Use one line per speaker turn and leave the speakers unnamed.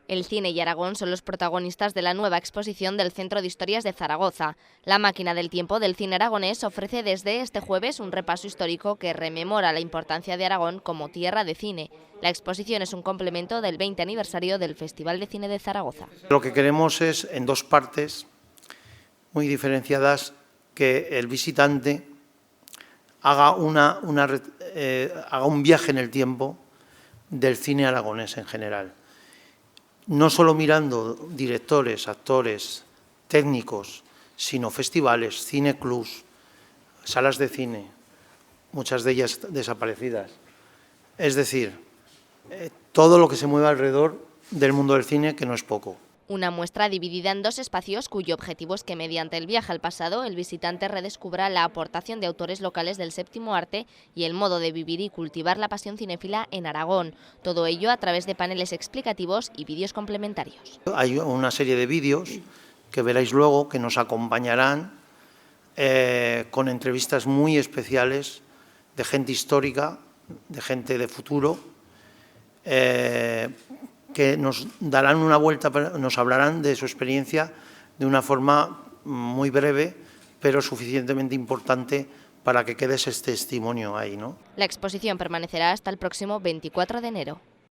El cine y Aragón son los protagonistas de la nueva exposición del Centro de Historias de Zaragoza. La máquina del tiempo del cine aragonés ofrece desde este jueves un repaso histórico que rememora la importancia de Aragón como tierra de cine. La exposición es un complemento del 20 aniversario del Festival de Cine de Zaragoza.
Lo que queremos es, en dos partes muy diferenciadas, que el visitante haga un viaje en el tiempo del cine aragonés en general. No solo mirando directores, actores, técnicos, sino festivales, cineclubs, salas de cine, muchas de ellas desaparecidas. Es decir, todo lo que se mueve alrededor del mundo del cine, que no es poco.
Una muestra dividida en dos espacios cuyo objetivo es que mediante el viaje al pasado el visitante redescubra la aportación de autores locales del séptimo arte y el modo de vivir y cultivar la pasión cinéfila en Aragón. Todo ello a través de paneles explicativos y vídeos complementarios.
Hay una serie de vídeos que veréis luego que nos acompañarán con entrevistas muy especiales de gente histórica, de gente de futuro, que nos darán una vuelta, nos hablarán de su experiencia de una forma muy breve, pero suficientemente importante para que quede ese testimonio ahí, ¿no?
La exposición permanecerá hasta el próximo 24 de enero.